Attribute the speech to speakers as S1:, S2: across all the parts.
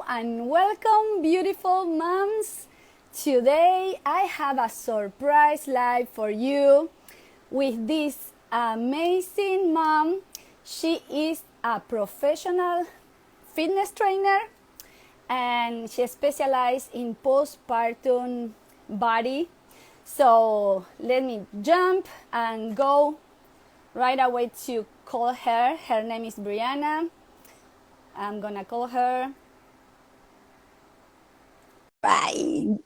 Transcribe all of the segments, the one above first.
S1: and welcome, beautiful moms. Today I have a surprise live for you with this amazing mom. She is a professional fitness trainer and she specializes in postpartum body. So let me jump and go right away to call her. Her name is Brianna. I'm gonna call her. Right.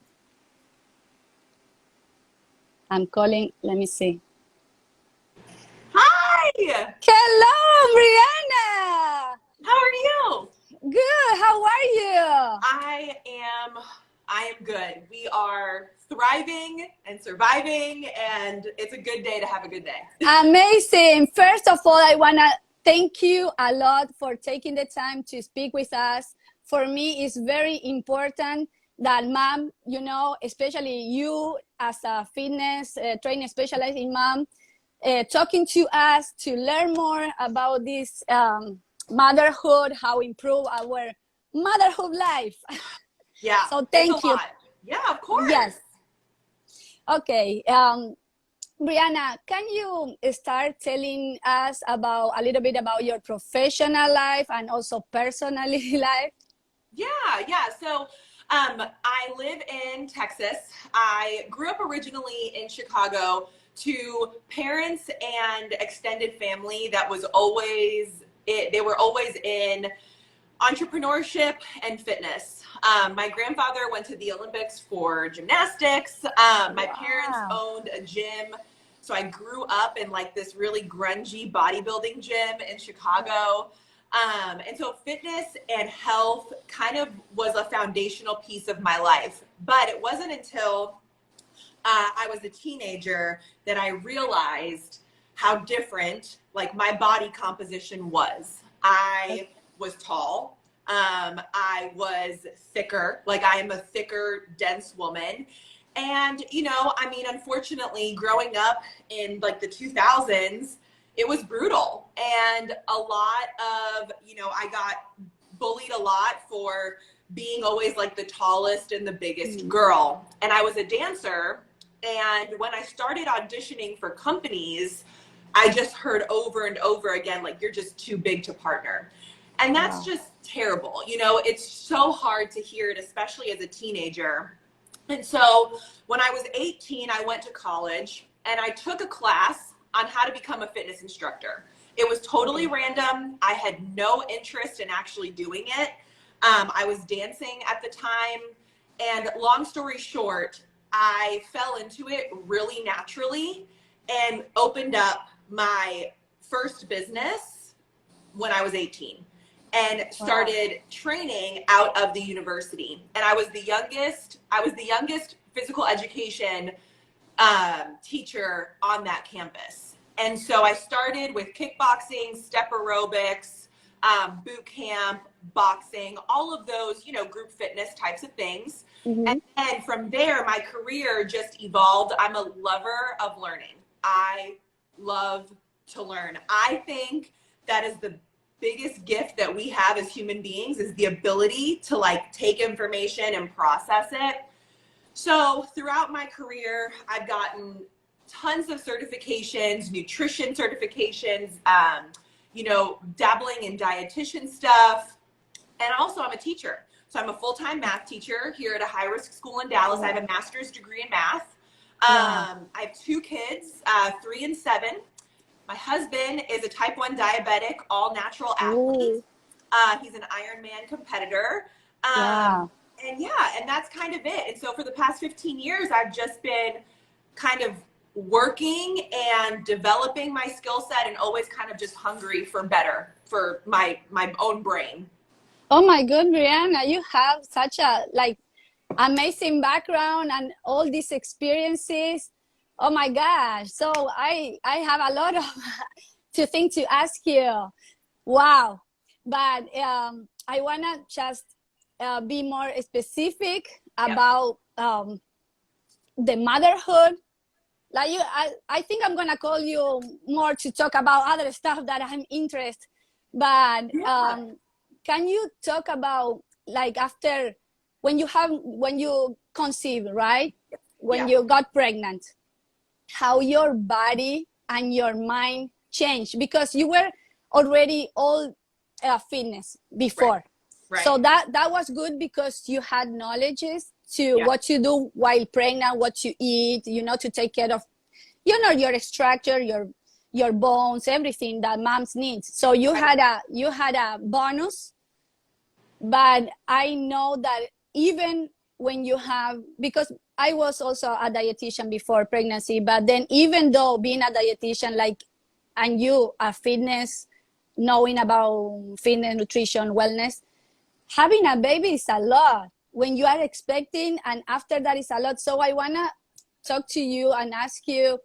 S1: I'm calling. Let me see.
S2: Hi!
S1: Hello, Brianna.
S2: How are you?
S1: Good. How are you?
S2: I am good. We are thriving and surviving, and it's a good day to have a good day.
S1: Amazing. First of all, I wanna thank you a lot for taking the time to speak with us. For me, it's very important that mom, especially you as a fitness training specialist in mom, talking to us to learn more about this motherhood, how improve our motherhood life.
S2: Yeah.
S1: So
S2: it's
S1: thank
S2: a
S1: you.
S2: lot. Yeah, of course.
S1: Yes. Okay. Brianna, can you start telling us about a little bit about your professional life and also personally life?
S2: Yeah. So, I live in Texas. I grew up originally in Chicago to parents and extended family that was always they were always in entrepreneurship and fitness. My grandfather went to the Olympics for gymnastics. My parents
S1: Wow.
S2: owned a gym. So I grew up in like this really grungy bodybuilding gym in Chicago. And so fitness and health kind of was a foundational piece of my life. But it wasn't until I was a teenager that I realized how different like my body composition was. I was tall. I was thicker, like I am a thicker, dense woman. And, unfortunately, growing up in like the 2000s, it was brutal. And a lot of, I got bullied a lot for being always like the tallest and the biggest girl. And I was a dancer. And when I started auditioning for companies, I just heard over and over again, like, you're just too big to partner. And that's just terrible. It's so hard to hear it, especially as a teenager. And so when I was 18, I went to college and I took a class on how to become a fitness instructor. It was totally random. I had no interest in actually doing it. I was dancing at the time. And long story short, I fell into it really naturally and opened up my first business when I was 18 and started training out of the university. And I was the youngest physical education teacher on that campus. And so I started with kickboxing, step aerobics, boot camp, boxing, all of those, group fitness types of things. And then from there, my career just evolved. I'm a lover of learning. I love to learn. I think that is the biggest gift that we have as human beings, is the ability to like take information and process it. So throughout my career, I've gotten tons of certifications, nutrition certifications, dabbling in dietitian stuff. And also I'm a teacher. So I'm a full-time math teacher here at a high-risk school in Dallas. I have a master's degree in math. I have two kids, 3 and 7. My husband is a type 1 diabetic, all natural athlete. He's an Ironman competitor. And that's kind of it. And so for the past 15 years, I've just been kind of working and developing my skill set and always kind of just hungry for better for my own brain.
S1: Oh my God, Brianna, you have such a amazing background and all these experiences. Oh my gosh. So I have a lot of things to ask you. Wow. But I want to just be more specific about the motherhood. I think I'm going to call you more to talk about other stuff that I'm interested. But can you talk about like after when you conceive, right? When
S2: Yeah.
S1: you got pregnant, how your body and your mind changed, because you were already all fitness
S2: Right.
S1: before. So
S2: Right.
S1: that was good, because you had knowledges to
S2: Yeah.
S1: what you do while pregnant, what you eat, to take care of, your structure, your bones, everything that moms needs. So
S2: Right.
S1: you had a bonus. But I know that even when you have, because I was also a dietitian before pregnancy, but then even though being a dietitian, like, and you a fitness, knowing about fitness, nutrition, wellness, having a baby is a lot when you are expecting, and after that is a lot. So I want to talk to you and ask you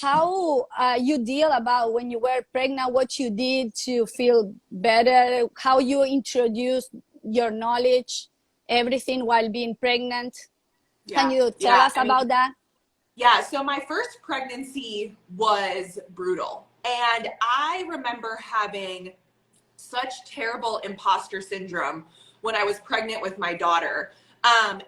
S1: how you deal about when you were pregnant, what you did to feel better, how you introduced your knowledge, everything while being pregnant. Can
S2: Yeah.
S1: you tell
S2: Yeah.
S1: us
S2: I mean,
S1: about that?
S2: yeah. So my first pregnancy was brutal. And I remember having such terrible imposter syndrome when I was pregnant with my daughter. And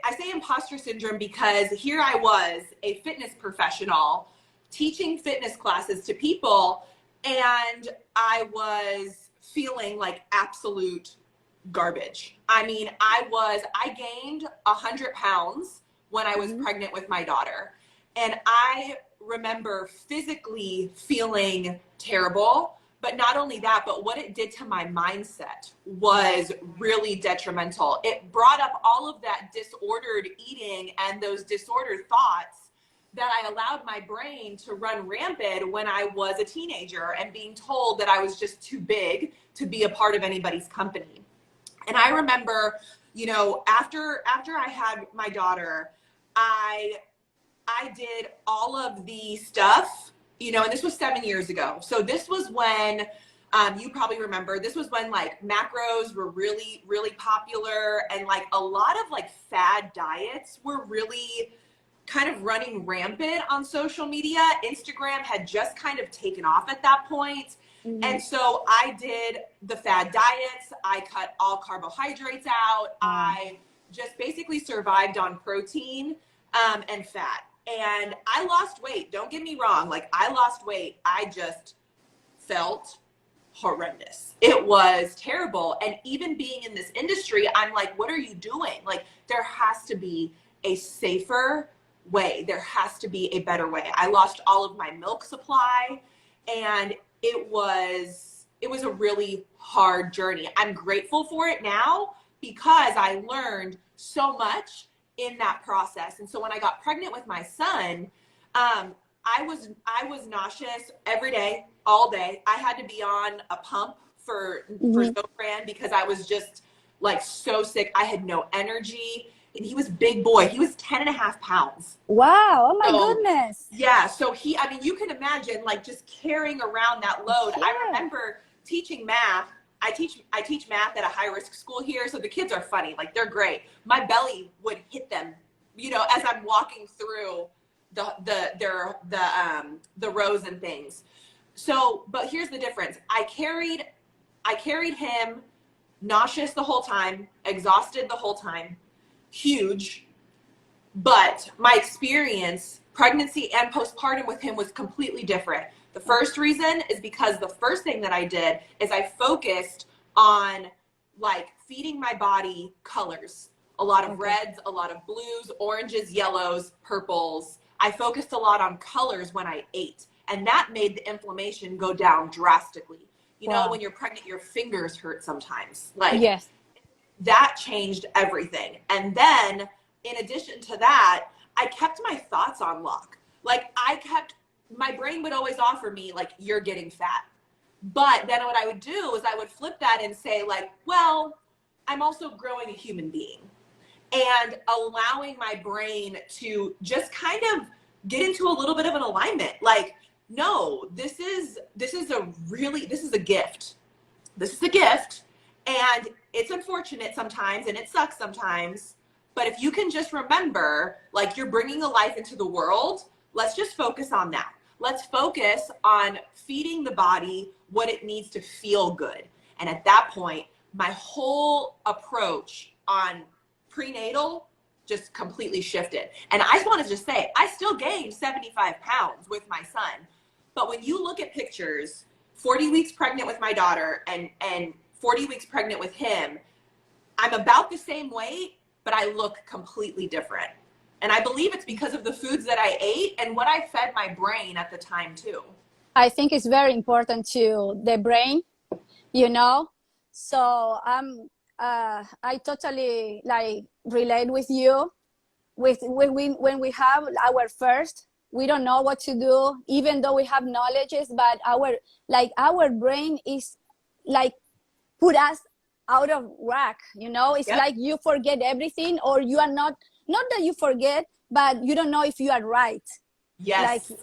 S2: I say imposter syndrome because here I was, a fitness professional, teaching fitness classes to people, and I was feeling like absolute garbage. I mean, I gained 100 pounds when I was
S1: Mm-hmm.
S2: pregnant with my daughter. And I remember physically feeling terrible. But not only that, but what it did to my mindset was really detrimental. It brought up all of that disordered eating and those disordered thoughts that I allowed my brain to run rampant when I was a teenager and being told that I was just too big to be a part of anybody's company. And I remember, after I had my daughter, I I did all of the stuff, and this was 7 years ago. So this was when, you probably remember, this was when like macros were really, really popular, and like a lot of like fad diets were really kind of running rampant on social media. Instagram had just kind of taken off at that point.
S1: Mm-hmm.
S2: And so I did the fad diets. I cut all carbohydrates out.
S1: Wow.
S2: I just basically survived on protein and fat. And I lost weight. Don't get me wrong. Like, I lost weight. I just felt horrendous. It was terrible. And even being in this industry, I'm like, what are you doing? Like, there has to be a safer way. There has to be a better way. I lost all of my milk supply, and it was a really hard journey. I'm grateful for it now because I learned so much in that process. And so when I got pregnant with my son, I was nauseous every day, all day. I had to be on a pump for
S1: Mm-hmm.
S2: Zofran because I was just like so sick. I had no energy. And he was a big boy. He was 10 and a half pounds.
S1: Wow. Oh my
S2: So
S1: goodness.
S2: yeah, so I mean, you can imagine like just carrying around that load. I
S1: Yeah.
S2: remember teaching math. I teach math at a high risk school here, so the kids are funny, like they're great. My belly would hit them, as I'm walking through the rows and things. So, but here's the difference. I carried him nauseous the whole time, exhausted the whole time, huge. But my experience, pregnancy and postpartum with him, was completely different. The first reason is because the first thing that I did is I focused on like feeding my body colors. A lot of reds, a lot of blues, oranges, yellows, purples. I focused a lot on colors when I ate, and that made the inflammation go down drastically.
S1: Wow.
S2: When you're pregnant, your fingers hurt sometimes. Like,
S1: Yes.
S2: that changed everything. And then in addition to that, I kept my thoughts on lock. Like, my brain would always offer me like, you're getting fat. But then what I would do is I would flip that and say like, well, I'm also growing a human being, and allowing my brain to just kind of get into a little bit of an alignment. Like, no, this is a gift. This is a gift. And it's unfortunate sometimes and it sucks sometimes. But if you can just remember, like, you're bringing a life into the world, let's just focus on that. Let's focus on feeding the body what it needs to feel good. And at that point, my whole approach on prenatal just completely shifted. And I just want to just say, I still gained 75 pounds with my son. But when you look at pictures, 40 weeks pregnant with my daughter and 40 weeks pregnant with him, I'm about the same weight, but I look completely different. And I believe it's because of the foods that I ate and what I fed my brain at the time too.
S1: I think it's very important to the brain, you know. So I totally like relate with you. With when we have our first, we don't know what to do, even though we have knowledges, but our brain is like put us out of whack, you know. It's
S2: Yep.
S1: like you forget everything, or you are not that you forget, but you don't know if you are right.
S2: Yes.
S1: Like,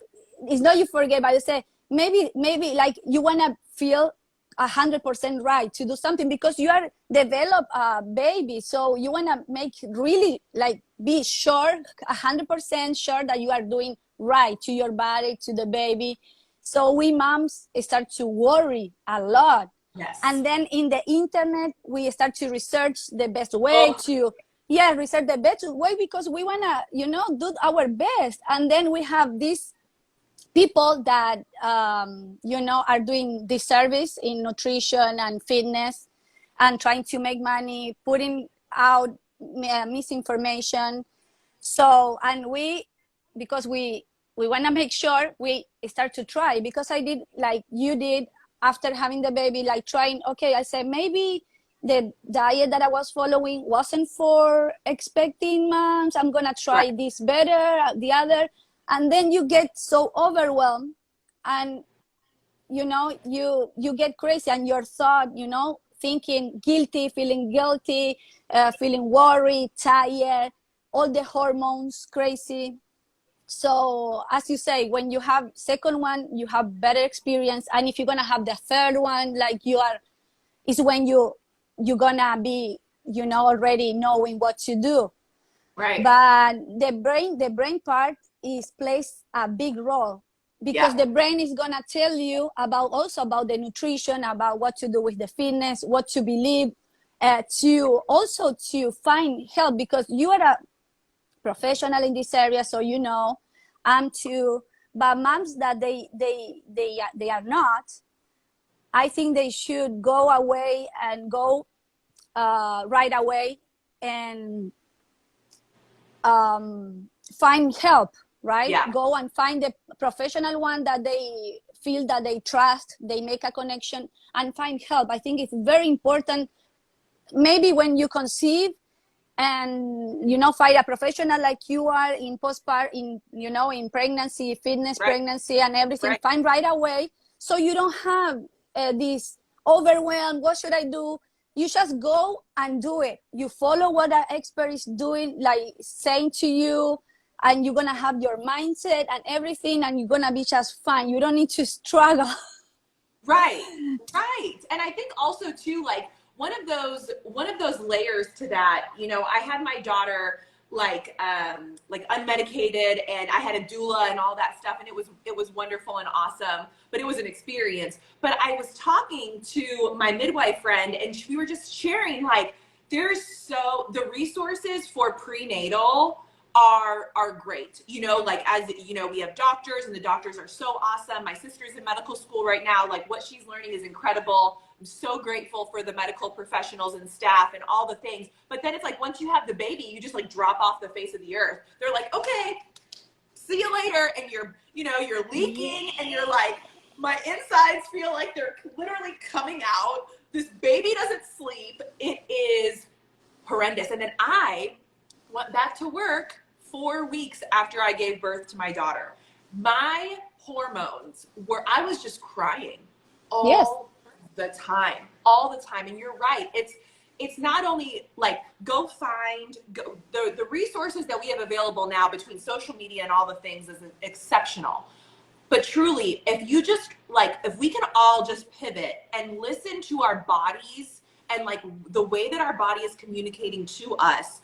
S1: it's not you forget, but you say maybe like you want to feel 100% right to do something because you are develop a baby, so you want to make really like be sure 100% sure that you are doing right to your body, to the baby. So we moms start to worry a lot.
S2: Yes.
S1: And then in the internet we start to research the best way to research the best way because we want to, you know, do our best. And then we have these people that you know, are doing this service in nutrition and fitness and trying to make money, putting out misinformation. So, and because we want to make sure, we start to try, because I did like you did after having the baby, like trying, okay, I said maybe the diet that I was following wasn't for expecting moms. I'm gonna try this better, the other. And then you get so overwhelmed, and you know, you get crazy, and your thought, you know, thinking guilty, feeling guilty, feeling worried, tired, all the hormones crazy. So as you say, when you have second one, you have better experience, and if you're gonna have the third one, like you are, is when you're gonna be, you know, already knowing what to do.
S2: Right.
S1: But the brain part plays a big role, because the brain is gonna tell you also about the nutrition, about what to do with the fitness, what to believe, to find help, because you are a professional in this area, so you know. I'm too. But moms that they are not, I think they should go away and go right away and find help, right?
S2: Yeah.
S1: Go and find the professional one that they feel that they trust, they make a connection, and find help. I think it's very important, maybe when you conceive, and you know, find a professional like you are in postpartum, in, you know, in pregnancy, fitness, pregnancy and everything. Find right away, so you don't have this overwhelm. What should I do? You just go and do it. You follow what an expert is doing, like saying to you, and you're gonna have your mindset and everything, and you're gonna be just fine. You don't need to struggle.
S2: Right. And I think also too, like one of those layers to that, you know, I had my daughter like unmedicated, and I had a doula and all that stuff, and it was wonderful and awesome, but it was an experience. But I was talking to my midwife friend, and we were just sharing, like, the resources for prenatal are great, you know, like, as you know, we have doctors, and the doctors are so awesome. My sister's in medical school right now, like what she's learning is incredible. I'm so grateful for the medical professionals and staff and all the things. But then it's like, once you have the baby, you just like drop off the face of the earth. They're like, okay, see you later. And you're leaking, and you're like, my insides feel like they're literally coming out. This baby doesn't sleep. It is horrendous. And then I went back to work 4 weeks after I gave birth to my daughter. My hormones I was just crying all the time. And you're right. It's not only like the resources that we have available now between social media and all the things is exceptional. But truly, if we can all just pivot and listen to our bodies and like the way that our body is communicating to us,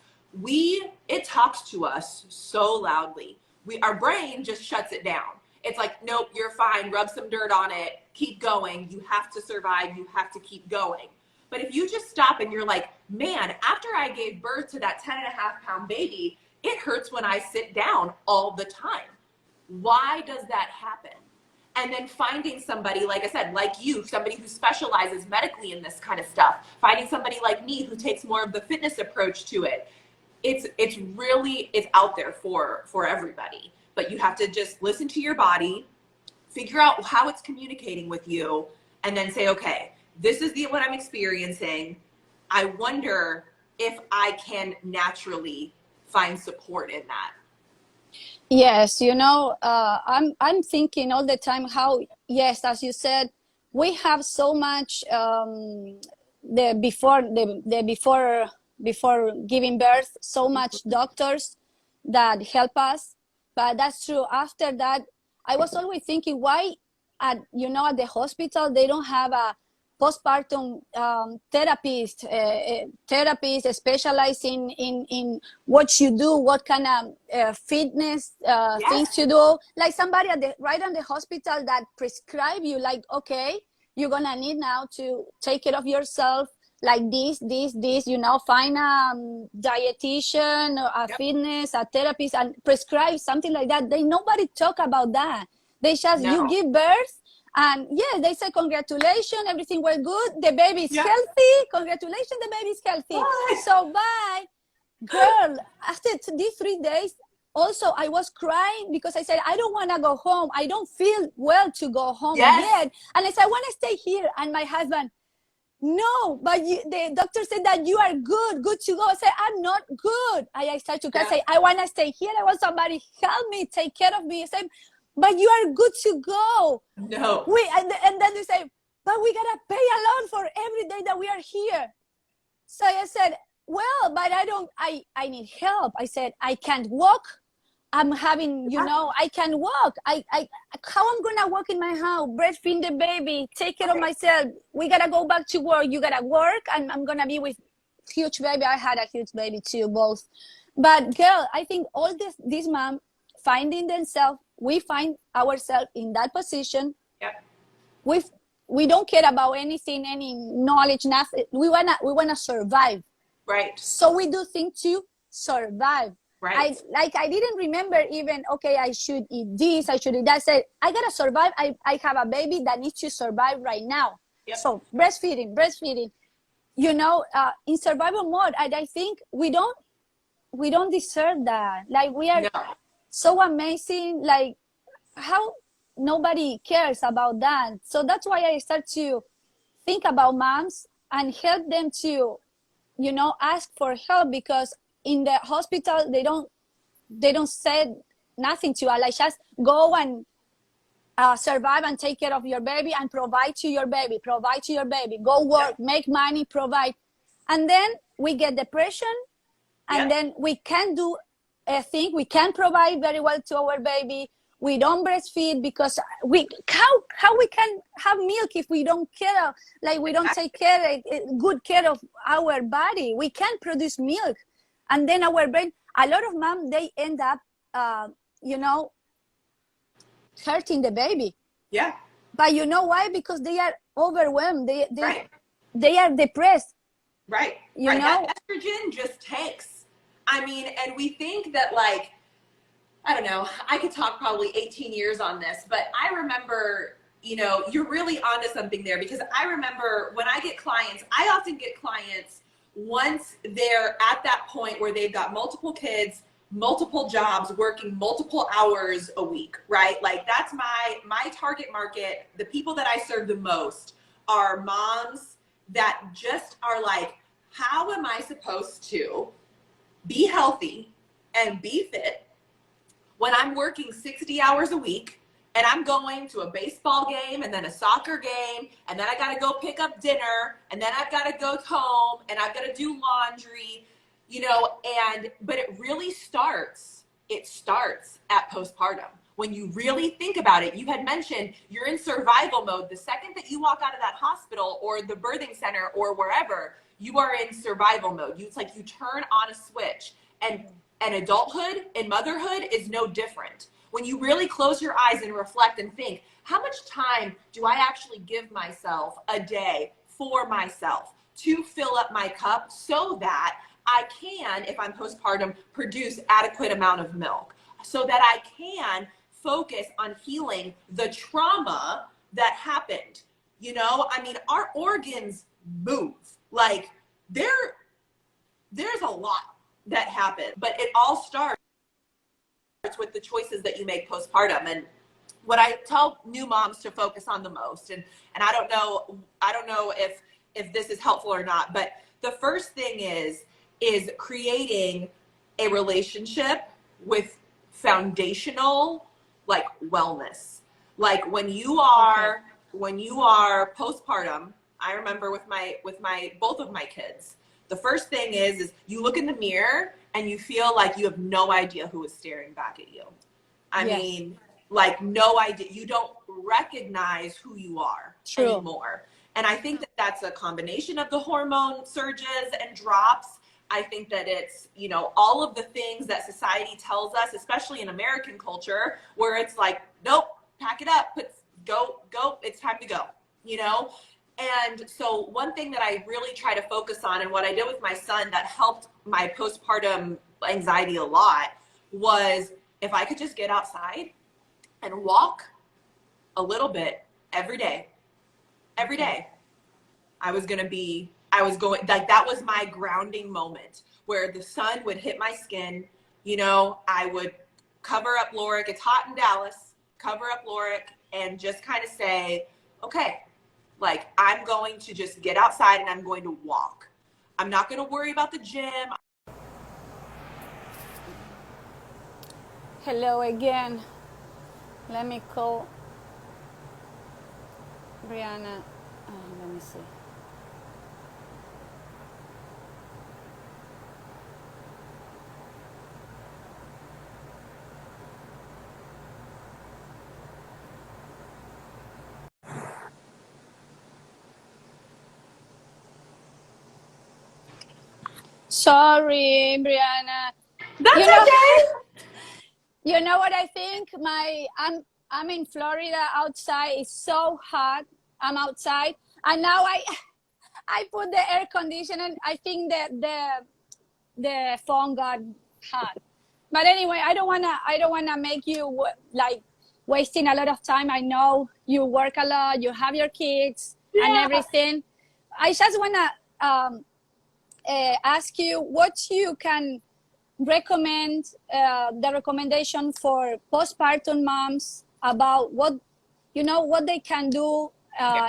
S2: it talks to us so loudly. Our brain just shuts it down. It's like, nope, you're fine. Rub some dirt on it. Keep going. You have to survive. You have to keep going. But if you just stop and you're like, man, after I gave birth to that 10.5-pound baby, it hurts when I sit down all the time. Why does that happen? And then finding somebody, like I said, like you, somebody who specializes medically in this kind of stuff, finding somebody like me who takes more of the fitness approach to it. It's really, it's out there for everybody. But you have to just listen to your body, figure out how it's communicating with you, and then say, okay, this is what I'm experiencing. I wonder if I can naturally find support in that.
S1: Yes, you know, I'm thinking all the time how, yes, as you said, we have so much the before giving birth, so much doctors that help us. But that's true. After that, I was always thinking, why at the hospital they don't have a postpartum therapist specializing in what you do, what kind of fitness things you do, like somebody right on the hospital that prescribe you, like, okay, you're gonna need now to take care of yourself, like this, find a dietitian or a fitness, a therapist, and prescribe something like that. Nobody talk about that. They just, you give birth, and yeah, they say, congratulations, everything went good, the baby is healthy, congratulations, the baby is healthy. Bye. So bye. Girl, after these 3 days, also I was crying because I said, I don't want to go home. I don't feel well to go home yet. And I said, I want to stay here. And my husband, no, but the doctor said that you are good to go. I said, I'm not good. I started to cry, say, I want to stay here. I want somebody help me, take care of me. I said, but you are good to go.
S2: No.
S1: And then they say, but we gotta pay a lot for every day that we are here. So I said, well, but I need help. I said, I can't walk. I'm having, I can walk. How I'm gonna walk in my house, breastfeed the baby, take care of myself. We gotta go back to work. You gotta work, and I'm gonna be with huge baby. I had a huge baby too, both. But girl, I think all this mom finding themselves, we find ourselves in that position. We don't care about anything, any knowledge, nothing. We wanna survive.
S2: Right.
S1: So we do things to survive.
S2: Right.
S1: I didn't remember even, okay, I should eat this, I should eat that. I said, I gotta survive. I have a baby that needs to survive right now. So breastfeeding, in survival mode. And I think we don't deserve that. Like, we are so amazing, like how nobody cares about that. So that's why I start to think about moms and help them to, ask for help, because in the hospital they don't say nothing to us, like, just go and survive and take care of your baby and provide to your baby, go work, make money, provide. And then we get depression, and then we can't do a thing. We can't provide very well to our baby. We don't breastfeed because how we can have milk if we don't care, like we don't take good care of our body. We can't produce milk. And then our brain, a lot of moms, they end up, hurting the baby.
S2: Yeah.
S1: But you know why? Because they are overwhelmed. They are depressed.
S2: Right.
S1: You know?
S2: That estrogen just tanks. I mean, and we think that, like, I don't know, I could talk probably 18 years on this, but I remember, you're really onto something there, because I remember when I get clients, I often get clients once they're at that point where they've got multiple kids, multiple jobs, working multiple hours a week, right? Like, that's my target market. The people that I serve the most are moms that just are like, how am I supposed to be healthy and be fit when I'm working 60 hours a week, and I'm going to a baseball game and then a soccer game, and then I got to go pick up dinner, and then I've got to go home, and I've got to do laundry, but it really starts at postpartum. When you really think about it, you had mentioned you're in survival mode. The second that you walk out of that hospital or the birthing center or wherever, you are in survival mode. It's like you turn on a switch, and adulthood and motherhood is no different. When you really close your eyes and reflect and think, how much time do I actually give myself a day for myself? to fill up my cup so that I can, if I'm postpartum, produce adequate amount of milk, so that I can focus on healing the trauma that happened. You know, I mean, our organs move. Like there's a lot that happened, but it all starts with the choices that you make postpartum. And what I tell new moms to focus on the most, and I don't know if this is helpful or not, but the first thing is creating a relationship with foundational, like, wellness. Like when you are postpartum, I remember with my both of my kids, the first thing is you look in the mirror and you feel like you have no idea who is staring back at you. I mean, like, no idea. You don't recognize who you are anymore. And I think that that's a combination of the hormone surges and drops. I think that it's, you know, all of the things that society tells us, especially in American culture, where it's like, nope, pack it up, go, it's time to go, you know? And so one thing that I really try to focus on, and what I did with my son that helped my postpartum anxiety a lot, was if I could just get outside and walk a little bit every day, I was going, like, that was my grounding moment where the sun would hit my skin. You know, I would cover up Lorick. It's hot in Dallas, cover up Lorick and just kind of say, okay, like, I'm going to just get outside and I'm going to walk. I'm not going to worry about the gym.
S1: Hello again. Let me call Brianna. Let me see. Sorry, Brianna.
S2: That's okay.
S1: You know what I think? I'm in Florida. Outside it's so hot. I'm outside, and now I put the air conditioner. I think that the phone got hot. But anyway, I don't wanna make you like wasting a lot of time. I know you work a lot. You have your kids and everything. I just wanna ask you what you can recommend, the recommendation for postpartum moms about what they can do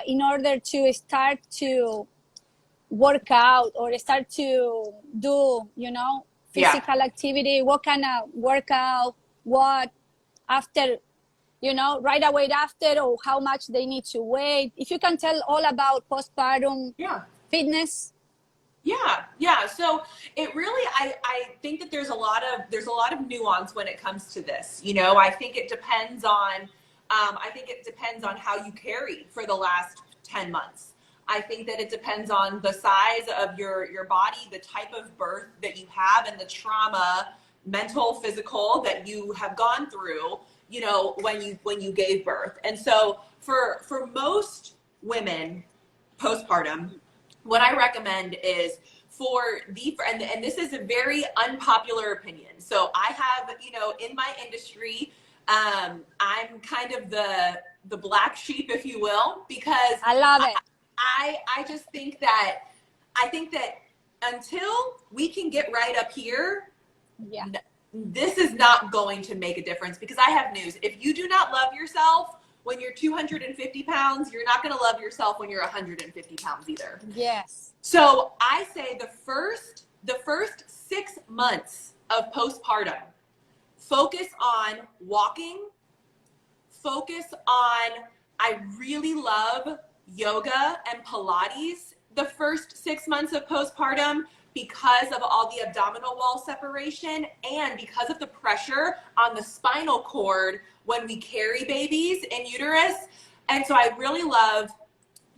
S1: in order to start to work out or start to do physical activity. What kind of workout, what after, right away after, or how much they need to wait. If you can tell all about postpartum fitness.
S2: Yeah. So it really, I think that there's a lot of nuance when it comes to this. You know, I think it depends on, how you carried for the last 10 months. I think that it depends on the size of your body, the type of birth that you have, and the trauma, mental, physical, that you have gone through, when you gave birth. And so for most women postpartum, what I recommend is and this is a very unpopular opinion. So I have, in my industry, I'm kind of the black sheep, if you will, because
S1: I love it.
S2: I just think that until we can get right up here, this is not going to make a difference. Because I have news. If you do not love yourself when you're 250 pounds, you're not going to love yourself when you're 150 pounds either.
S1: Yes.
S2: So I say the first 6 months of postpartum, focus on walking, I really love yoga and Pilates the first 6 months of postpartum, because of all the abdominal wall separation and because of the pressure on the spinal cord when we carry babies in uterus. And so I really love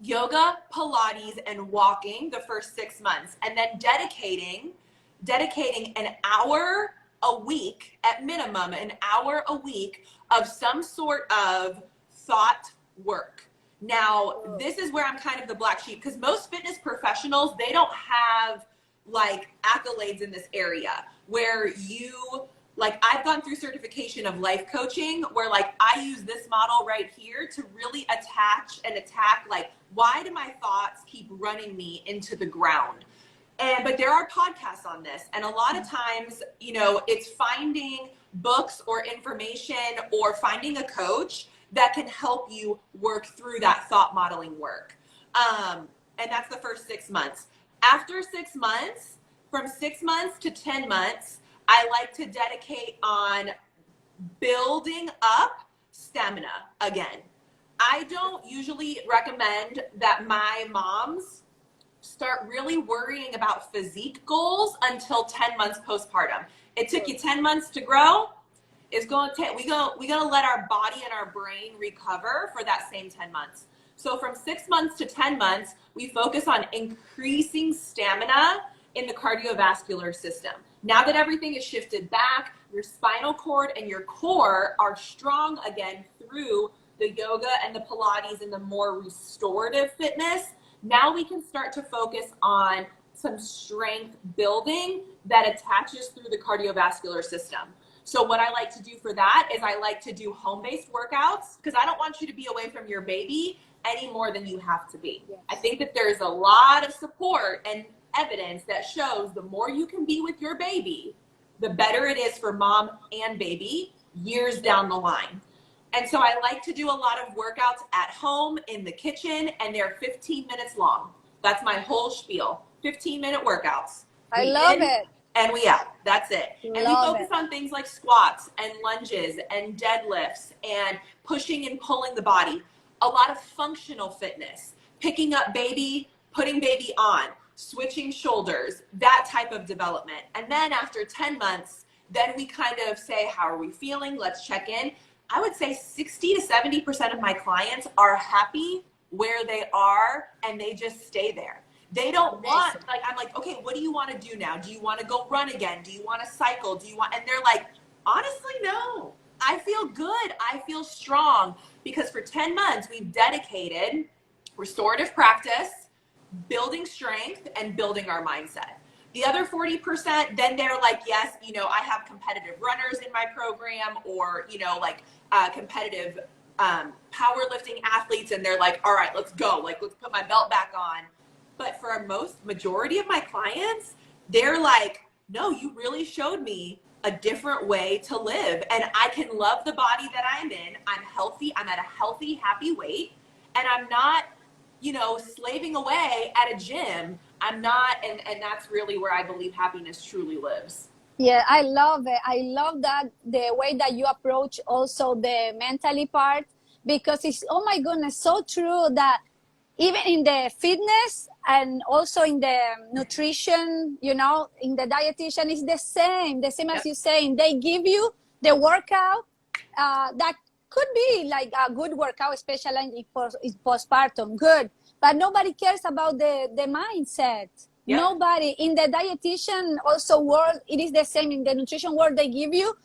S2: yoga, Pilates, and walking the first 6 months, and then dedicating an hour a week, at minimum, an hour a week of some sort of thought work. Now, this is where I'm kind of the black sheep, because most fitness professionals, they don't have like accolades in this area where like I've gone through certification of life coaching where like I use this model right here to really attack like, why do my thoughts keep running me into the ground? But there are podcasts on this. And a lot of times, it's finding books or information or finding a coach that can help you work through that thought modeling work. And that's the first 6 months. After 6 months, from 6 months to 10 months, I like to dedicate on building up stamina again. I don't usually recommend that my moms start really worrying about physique goals until 10 months postpartum. It took you 10 months to grow. It's going to take, we're going to let our body and our brain recover for that same 10 months. So from 6 months to 10 months, we focus on increasing stamina in the cardiovascular system. Now that everything is shifted back, your spinal cord and your core are strong again through the yoga and the Pilates and the more restorative fitness. Now we can start to focus on some strength building that attaches through the cardiovascular system. So what I like to do for that is I like to do home-based workouts because I don't want you to be away from your baby any more than you have to be. Yes. I think that there's a lot of support and evidence that shows the more you can be with your baby, the better it is for mom and baby years down the line. And so I like to do a lot of workouts at home in the kitchen, and they're 15 minutes long. That's my whole spiel. 15-minute workouts.
S1: I love it.
S2: And we out. That's it. And we focus on things like squats and lunges and deadlifts and pushing and pulling the body. A lot of functional fitness, picking up baby, putting baby on, switching shoulders, that type of development. And then after 10 months, then we kind of say, how are we feeling? Let's check in. I would say 60 to 70% of my clients are happy where they are and they just stay there. They don't want, like, I'm like, okay, what do you want to do now? Do you want to go run again? Do you want to cycle? And they're like, honestly, no, I feel good. I feel strong because for 10 months we've dedicated restorative practice, building strength and building our mindset. The other 40%, then they're like, yes, I have competitive runners in my program or, competitive powerlifting athletes. And they're like, all right, let's go. Like, let's put my belt back on. But for a majority of my clients, they're like, no, you really showed me a different way to live. And I can love the body that I'm in. I'm healthy. I'm at a healthy, happy weight. And I'm not, slaving away at a gym. I'm not, and that's really where I believe happiness truly lives.
S1: Yeah, I love it. I love that the way that you approach also the mentally part, because it's, oh my goodness, so true that even in the fitness and also in the nutrition, in the dietitian, it's the same as you're saying. They give you the workout that could be like a good workout, especially in postpartum, good. But nobody cares about the mindset. Yep. Nobody. In the dietitian also world, it is the same. In the nutrition world, they give you,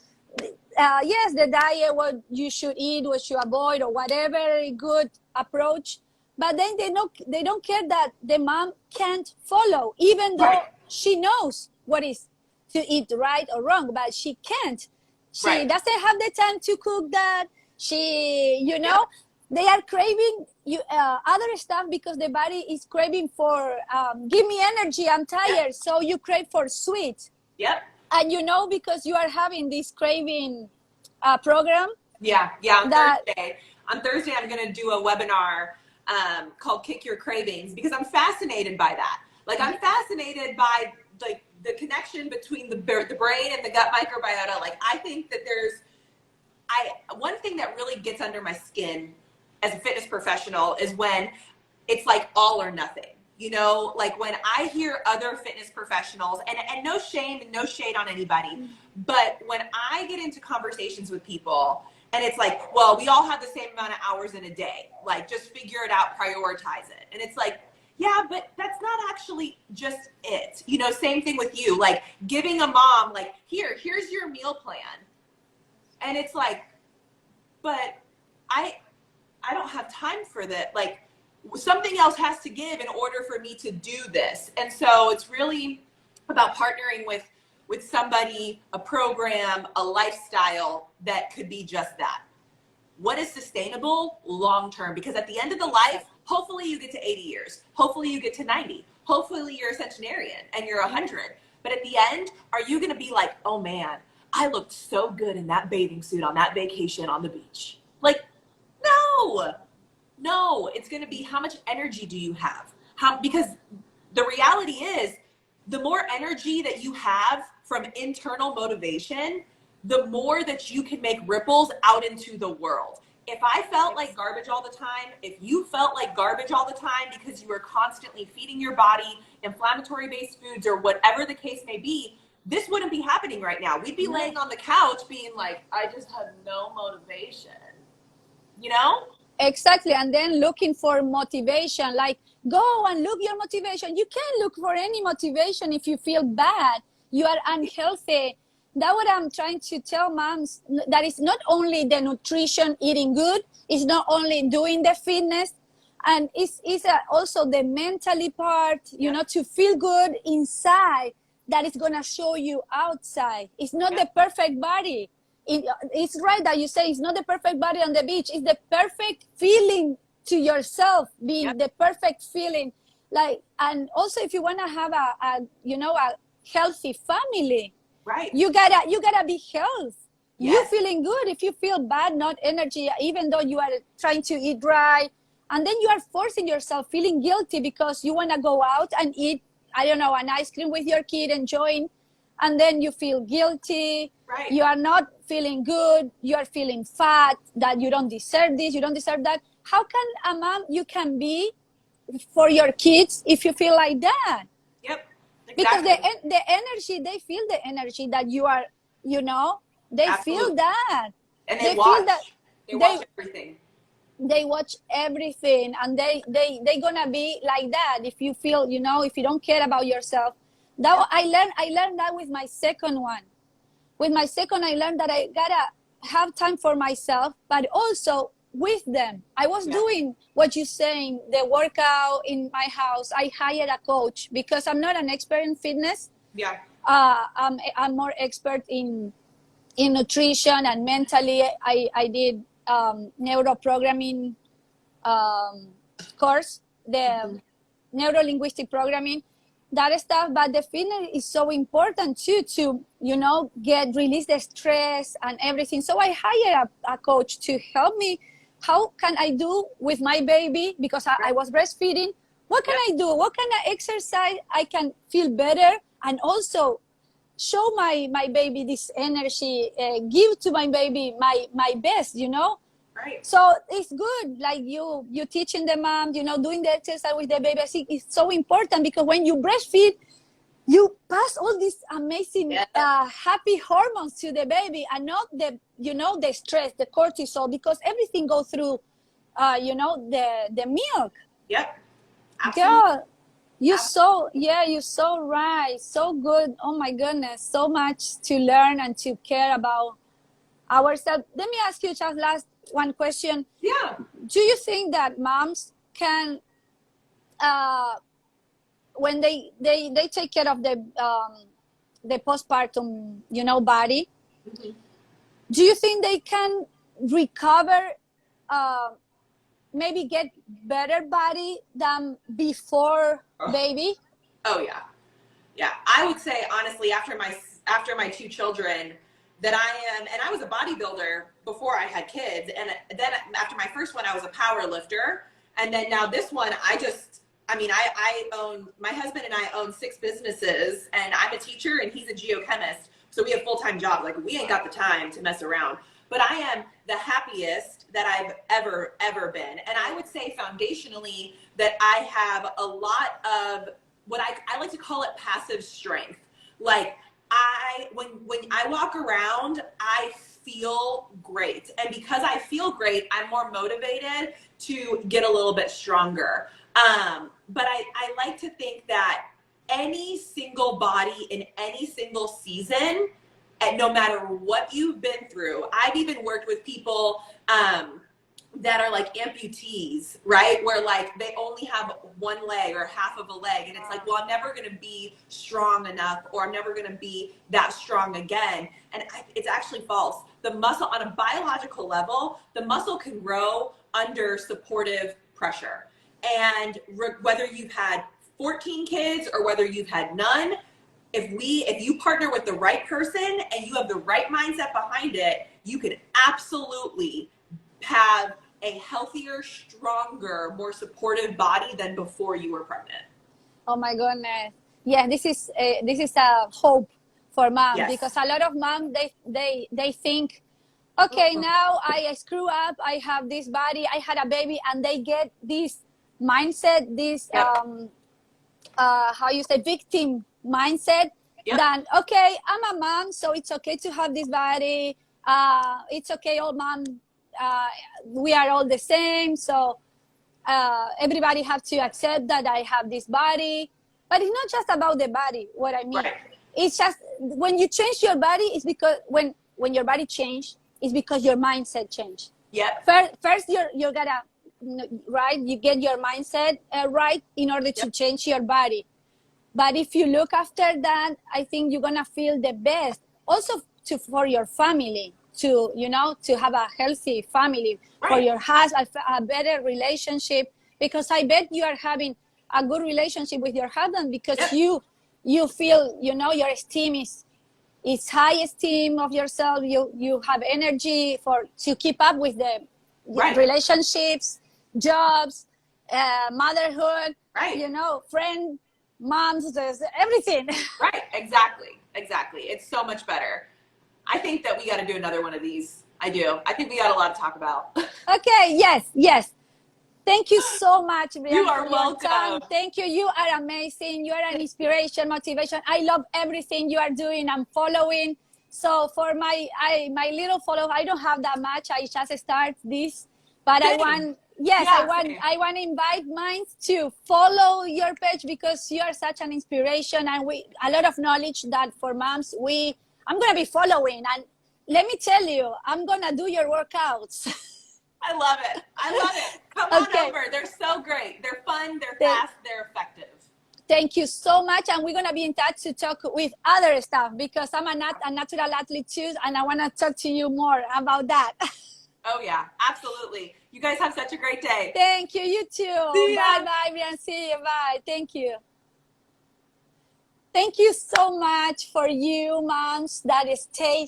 S1: yes, the diet, what you should eat, what you avoid, or whatever good approach. But then they don't care that the mom can't follow, even though she knows what is to eat right or wrong, but she can't. She doesn't have the time to cook that. She, they are craving other stuff because the body is craving for, give me energy, I'm tired. So you crave for sweet.
S2: Yep.
S1: And because you are having this craving program.
S2: Yeah. On Thursday, I'm going to do a webinar called Kick Your Cravings because I'm fascinated by that. Like, I'm fascinated by like the connection between the brain and the gut microbiota. Like, I think that one thing that really gets under my skin as a fitness professional is when it's like all or nothing, like when I hear other fitness professionals and no shame and no shade on anybody, but when I get into conversations with people and it's like, well, we all have the same amount of hours in a day, like just figure it out, prioritize it. And it's like, yeah, but that's not actually just it. Same thing with you, like giving a mom, like, here's your meal plan. And it's like, but I don't have time for that. Like, something else has to give in order for me to do this. And so it's really about partnering with somebody, a program, a lifestyle that could be just that. What is sustainable long term? Because at the end of the life, hopefully you get to 80 years. Hopefully you get to 90. Hopefully you're a centenarian and you're 100. But at the end, are you going to be like, oh man, I looked so good in that bathing suit on that vacation on the beach? Like, no, it's going to be, how much energy do you have? Because the reality is, the more energy that you have from internal motivation, the more that you can make ripples out into the world. If I felt like garbage all the time, if you felt like garbage all the time because you were constantly feeding your body inflammatory based foods or whatever the case may be, this wouldn't be happening right now. We'd be laying on the couch being like, I just had no motivation, you know?
S1: Exactly. And then looking for motivation, like go and look your motivation. You can't look for any motivation if you feel bad, you are unhealthy. That's what I'm trying to tell moms, that it's not only the nutrition, eating good, it's not only doing the fitness, and it's also the mentally part, you know, to feel good inside, that is going to show you outside. It's not the perfect body. It's right that you say it's not the perfect body on the beach. It's the perfect feeling to yourself, being the perfect feeling. Like, and also if you want to have a healthy family,
S2: right?
S1: You gotta be healthy. You feeling good. If you feel bad, not energy, even though you are trying to eat right, and then you are forcing yourself, feeling guilty because you want to go out and eat, I don't know, an ice cream with your kid, enjoying, and then you feel guilty.
S2: Right.
S1: You are not feeling good. You are feeling fat, that you don't deserve this, you don't deserve that. How can a mom you can be for your kids if you feel like that?
S2: Yep. Exactly.
S1: Because the energy, they feel the energy that you are, they
S2: Absolutely.
S1: Feel that.
S2: And they watch.
S1: Feel that.
S2: They watch everything.
S1: They watch everything, and they gonna be like that if you feel, if you don't care about yourself. That I learned that with my second one. With my second, I learned that I gotta have time for myself, but also with them. I was doing what you're saying, the workout in my house. I hired a coach because I'm not an expert in fitness.
S2: Yeah.
S1: I'm more expert in nutrition, and mentally I did neuroprogramming course, the neuro-linguistic programming, that stuff. But the fitness is so important too, to release the stress and everything. So I hired a coach to help me. How can I do with my baby, because I was breastfeeding? What can I do? What kind of exercise I can feel better, and also show my baby this energy, give to my baby my best,
S2: Right.
S1: So it's good, like you teaching the mom, doing the exercise with the baby. I think it's so important, because when you breastfeed, you pass all these amazing happy hormones to the baby, and not the stress, the cortisol, because everything goes through the milk.
S2: Yep.
S1: Absolutely. Girl, you're so right, so good. Oh my goodness, so much to learn and to care about ourselves. Let me ask you just last one question.
S2: Yeah.
S1: Do you think that moms can, when they take care of the postpartum, body, do you think they can recover, maybe get better body than before baby?
S2: Oh yeah. I would say honestly, after my two children, that I was a bodybuilder before I had kids, and then after my first one I was a power lifter, and then now this one I own, my husband and I own 6 businesses, and I'm a teacher and he's a geochemist, so we have full-time jobs. Like, we ain't got the time to mess around. But I am the happiest that I've ever been. And I would say foundationally that I have a lot of what I like to call it passive strength. Like, when I walk around, I feel great. And because I feel great, I'm more motivated to get a little bit stronger. But I like to think that any single body in any single season, and no matter what you've been through, I've even worked with people that are like amputees, right? Where like they only have one leg or half of a leg. And it's like, well, I'm never going to be strong enough, or I'm never going to be that strong again. And it's actually false. The muscle, on a biological level, the muscle can grow under supportive pressure. And whether you've had 14 kids or whether you've had none, if you partner with the right person and you have the right mindset behind it, you can absolutely have a healthier, stronger, more supportive body than before you were pregnant.
S1: Oh my goodness. Yeah, this is a hope for moms,
S2: Yes.
S1: because a lot of moms, they think, okay, now I screw up, I have this body, I had a baby, and they get this mindset, this how you say, victim mindset. Then, okay, I'm a mom, so it's okay to have this body. It's okay, all mom. We are all the same, so everybody have to accept that I have this body. But it's not just about the body. What I mean, it's just when you change your body, it's because when your body changed, it's because your mindset changed. First you're gonna, right, you get your mindset right in order to change your body. But if you look after that, I think you're gonna feel the best. Also for your family, to have a healthy family, for your husband, a better relationship, because I bet you are having a good relationship with your husband, because you feel, your esteem is high esteem of yourself. You have energy to keep up with the relationships, jobs, motherhood, friend, moms, everything.
S2: Right, exactly. It's so much better. I think that we got to do another one of these. I do. I think we got a lot to talk about.
S1: Okay, yes. Thank you so much, Brianna.
S2: You are welcome.
S1: Thank you. You are amazing. You are an inspiration, motivation. I love everything you are doing. I'm following. So for my little follow, I don't have that much. I just start this, but I want to invite mine to follow your page, because you are such an inspiration, and a lot of knowledge that for moms I'm gonna be following. And let me tell you, I'm gonna do your workouts.
S2: I love it. Come on over. They're so great. They're fun. They're fast. They're effective.
S1: Thank you so much. And we're going to be in touch to talk with other stuff, because I'm a natural athlete too. And I want to talk to you more about that.
S2: Oh, yeah, absolutely. You guys have such a great day.
S1: Thank you. You too. Bye-bye, Brianna. See you. Bye. Thank you. Thank you so much for you, moms that stay